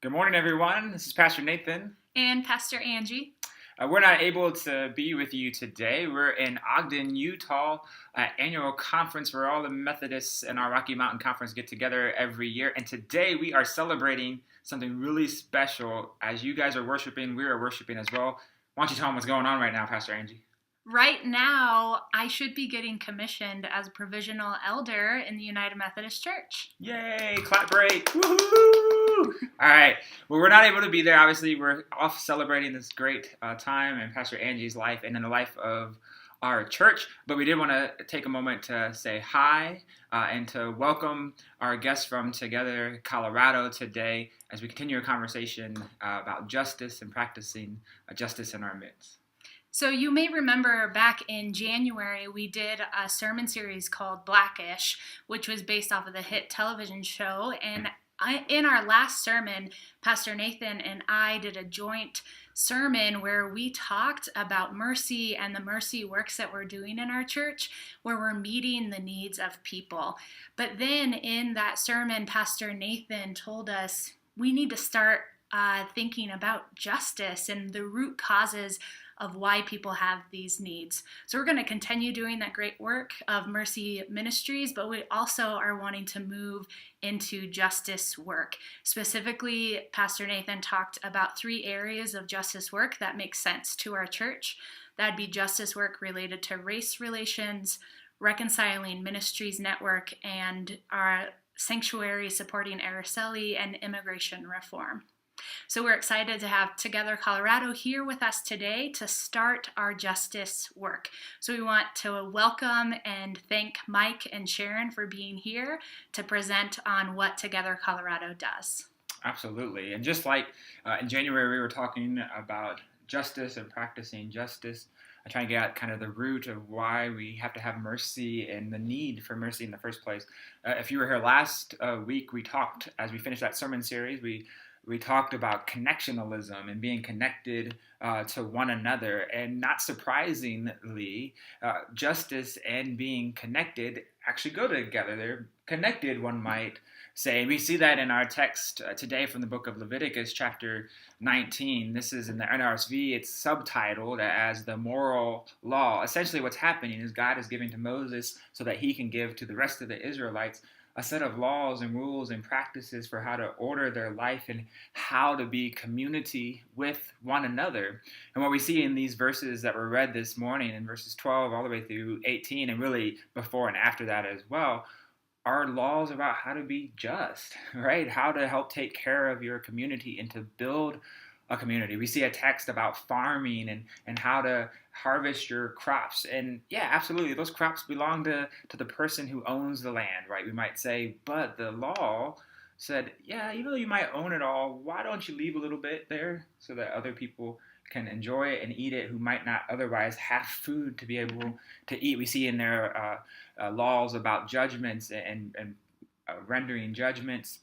Good morning, everyone. This is Pastor Nathan. And Pastor Angie. We're not able to be with you today. We're in Ogden, Utah, annual conference where all the Methodists in our Rocky Mountain Conference get together every year. And today we are celebrating something really special. As you guys are worshiping, we are worshiping as well. Why don't you tell them what's going on right now, Pastor Angie? Right now, I should be getting commissioned as a provisional elder in the United Methodist Church. Yay! Clap break! Woohoo! All right. Well, we're not able to be there. Obviously, we're off celebrating this great time in Pastor Angie's life and in the life of our church. But we did want to take a moment to say hi and to welcome our guests from Together Colorado today as we continue a conversation about justice and practicing justice in our midst. So you may remember back in January, we did a sermon series called Blackish, which was based off of the hit television show. And in our last sermon, Pastor Nathan and I did a joint sermon where we talked about mercy and the mercy works that we're doing in our church, where we're meeting the needs of people. But then in that sermon, Pastor Nathan told us we need to start thinking about justice and the root causes of why people have these needs. So we're going to continue doing that great work of Mercy Ministries, but we also are wanting to move into justice work. Specifically, Pastor Nathan talked about 3 areas of justice work that make sense to our church. That'd be justice work related to race relations, Reconciling Ministries Network, and our sanctuary supporting Araceli and immigration reform. So we're excited to have Together Colorado here with us today to start our justice work. So we want to welcome and thank Mike and Sharon for being here to present on what Together Colorado does. Absolutely. And just like in January, we were talking about justice and practicing justice. I try to get at kind of the root of why we have to have mercy and the need for mercy in the first place. If you were here last week, we talked, as we finished that sermon series, we talked about connectionalism and being connected to one another. And not surprisingly, justice and being connected actually go together. They're connected, one might say. We see that in our text today from the book of Leviticus, chapter 19. This is in the NRSV. It's subtitled as the moral law. Essentially, what's happening is God is giving to Moses so that he can give to the rest of the Israelites a set of laws and rules and practices for how to order their life and how to be community with one another. And what we see in these verses that were read this morning, in verses 12 all the way through 18, and really before and after that as well, are laws about how to be just, right? How to help take care of your community and to build a community. We see a text about farming and how to harvest your crops. And yeah, absolutely, those crops belong to the person who owns the land, right? We might say, but the law said, yeah, even though you might own it all, why don't you leave a little bit there so that other people can enjoy it and eat it who might not otherwise have food to be able to eat. We see in there laws about judgments and rendering judgments,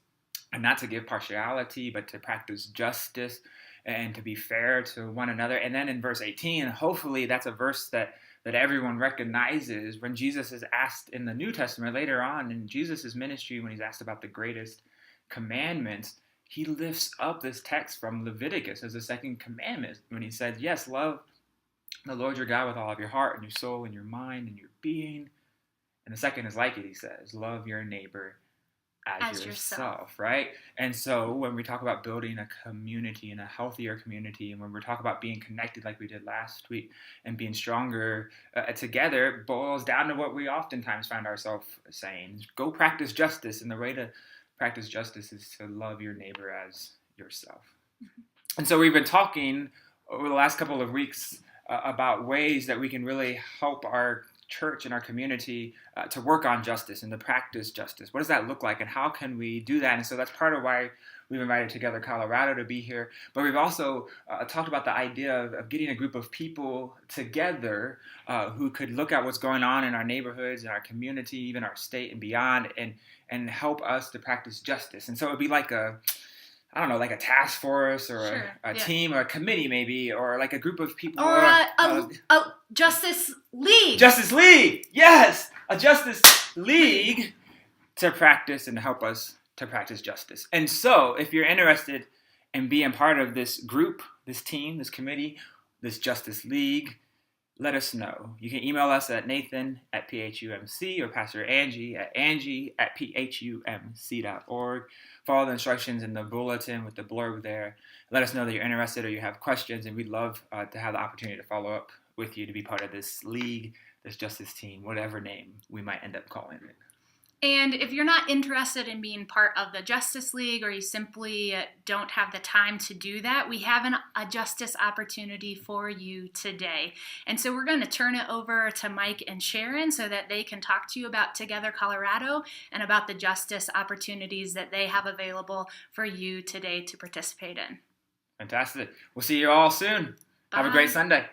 and not to give partiality, but to practice justice and to be fair to one another. And then in verse 18, hopefully that's a verse that everyone recognizes when Jesus is asked in the New Testament later on in Jesus' ministry, when he's asked about the greatest commandments, he lifts up this text from Leviticus as the second commandment when he says, yes, love the Lord your God with all of your heart and your soul and your mind and your being. And the second is like it, he says, love your neighbor as yourself, right? And so when we talk about building a community and a healthier community, and when we talk about being connected like we did last week and being stronger together, it boils down to what we oftentimes find ourselves saying, go practice justice. And the way to practice justice is to love your neighbor as yourself. Mm-hmm. And so we've been talking over the last couple of weeks about ways that we can really help our church and our community to work on justice and to practice justice. What does that look like and how can we do that? And so that's part of why we've invited Together Colorado to be here. But we've also talked about the idea of getting a group of people together who could look at what's going on in our neighborhoods, in our community, even our state and beyond, and help us to practice justice. And so it would be like like a task force or a team or a committee maybe, or like a group of people. Or a Justice League. Justice League, yes! A Justice League to practice and help us to practice justice. And so if you're interested and being part of this group, this team, this committee, this Justice League, let us know. You can email us at nathan@phumc or Pastor Angie@phumc.org. Follow the instructions in the bulletin with the blurb there. Let us know that you're interested or you have questions, and we'd love to have the opportunity to follow up with you to be part of this league, this justice team, whatever name we might end up calling it. And if you're not interested in being part of the Justice League, or you simply don't have the time to do that, we have a justice opportunity for you today. And so we're going to turn it over to Mike and Sharon so that they can talk to you about Together Colorado and about the justice opportunities that they have available for you today to participate in. Fantastic. We'll see you all soon. Bye. Have a great Sunday.